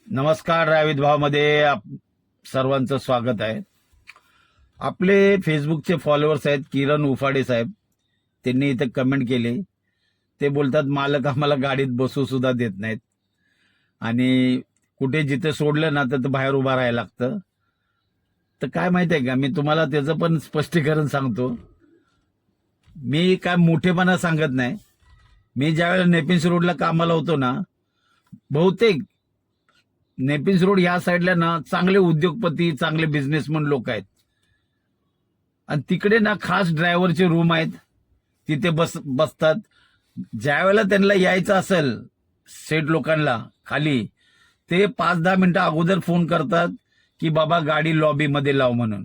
नमस्कार. रावित भावमध्ये सर्वांचं स्वागत आहे. आपले फेसबुकचे फॉलोअर्स आहेत किरण उफाडे साहेब. त्यांनी इथे कमेंट केली. ते बोलतात मालक आम्हाला गाडीत बसू सुद्धा देत नाहीत आणि कुठे जिथे सोडलं ना तर बाहेर उभा राहायला लागतं. तर काय माहिती आहे का, मी तुम्हाला त्याचं पण स्पष्टीकरण सांगतो. मी काय मोठेपणा सांगत नाही. मी ज्यावेळेला नेपिन्स रोडला कामाला होतो ना, बहुतेक नेपिन्स रोड ह्या साईडला ना चांगले उद्योगपती, चांगले बिझनेसमन लोक आहेत आणि तिकडे ना खास ड्रायव्हरचे रूम आहेत. तिथे बसतात. ज्यावेळेला त्यांना यायचं असेल सेट लोकांना खाली, ते 5-10 मिनिटं अगोदर फोन करतात की बाबा गाडी लॉबीमध्ये लाव म्हणून.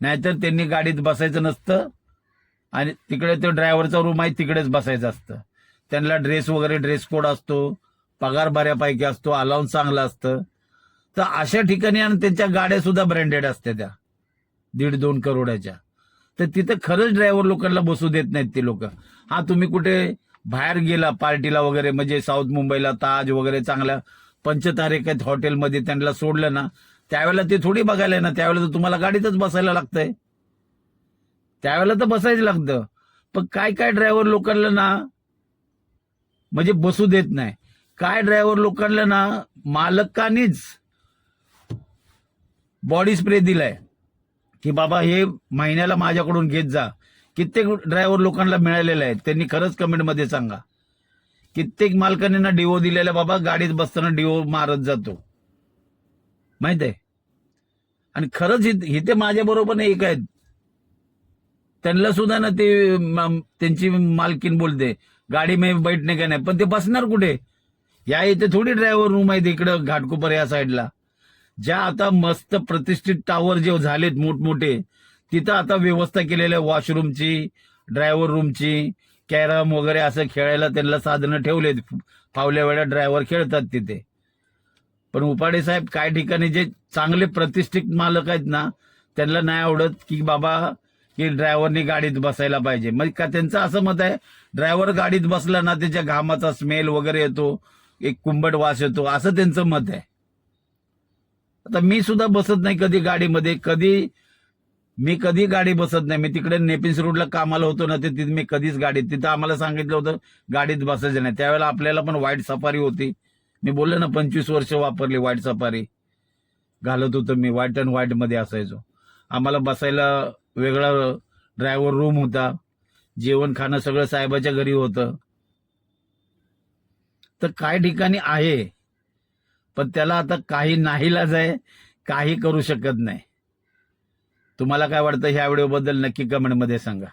नाहीतर त्यांनी गाडीत बसायचं नसतं आणि तिकडे तो ड्रायव्हरचा रूम आहे तिकडेच बसायचं असतं. त्यांना ड्रेस कोड असतो, पगार बऱ्यापैकी असतो, अलाउन्स चांगलं असतं. तर अशा ठिकाणी आणि त्यांच्या गाड्या सुद्धा ब्रँडेड असते, त्या 1.5-2 करोडाच्या. तर तिथं खरंच ड्रायव्हर लोकांना बसू देत नाहीत ते लोक. हा, तुम्ही कुठे बाहेर गेला पार्टीला वगैरे, म्हणजे साऊथ मुंबईला ताज वगैरे चांगल्या पंचतारेखित हॉटेलमध्ये त्यांना सोडलं ना, त्यावेळेला ते थोडी बघायला ना, त्यावेळेला तर तुम्हाला गाडीतच बसायला लागतंय. त्यावेळेला तर बसायचं लागतं. पण काय काय ड्रायव्हर लोकांना ना म्हणजे बसू देत नाही. काय ड्रायव्हर लोकांना ना मालकानीच बॉडी स्प्रे दिलाय की बाबा हे महिन्याला माझ्याकडून घेत जा. कित्येक ड्रायव्हर लोकांना मिळालेले आहेत. त्यांनी खरंच कमेंटमध्ये सांगा. कित्येक मालकांनी ना डिओ दिलेला, बाबा गाडीत बसताना डिओ मारत जातो, माहित आहे. आणि खरंच इथे माझ्या बरोबर एक आहेत, त्यांना सुद्धा ना ते त्यांची मालकीन बोलते गाडी में बैठणे का नाही, पण ते बसणार कुठे? या इथे थोडी ड्रायव्हर रूम आहेत इकडं घाटकोपर या साईडला. ज्या आता मस्त प्रतिष्ठित टावर जे झालेत मोठमोठे, तिथं आता व्यवस्था केलेल्या वॉशरूमची, ड्रायव्हर रूमची, कॅरम वगैरे असं खेळायला त्यांना साधनं ठेवलेत. फावल्या वेळा ड्रायव्हर खेळतात तिथे. पण उपाडे साहेब, काय ठिकाणी जे चांगले प्रतिष्ठित मालक आहेत ना, त्यांना नाही आवडत की बाबा की ड्रायव्हरनी गाडीत बसायला पाहिजे. मग का त्यांचं असं मत आहे, ड्रायव्हर गाडीत बसला ना त्याच्या घामाचा स्मेल वगैरे येतो, एक कुंभट वास येतो, असं त्यांचं मत आहे. आता मी सुद्धा बसत नाही कधी गाडीमध्ये. मी कधी गाडी बसत नाही. मी तिकडे नेपिन्स रोडला कामाला होतो ना, तिथे मी कधीच गाडीत, तिथं आम्हाला सांगितलं होतं गाडीत बसायचं नाही. त्यावेळेला आपल्याला पण व्हाईट सफारी होती. मी बोललो ना 25 वर्ष वापरली व्हाईट सफारी. घालत होतो मी, व्हाईट अँड व्हाईट मध्ये असायचो. आम्हाला बसायला वेगळा ड्रायव्हर रूम होता. जेवण खाणं सगळं साहेबाच्या घरी होतं. तर काय ठिकाणी आहे, पण त्याला आता काही नाईलाज आहे, काही करू शकत नाही. तुम्हाला काय वाटतं ह्या व्हिडिओबद्दल नक्की कमेंटमध्ये सांगा.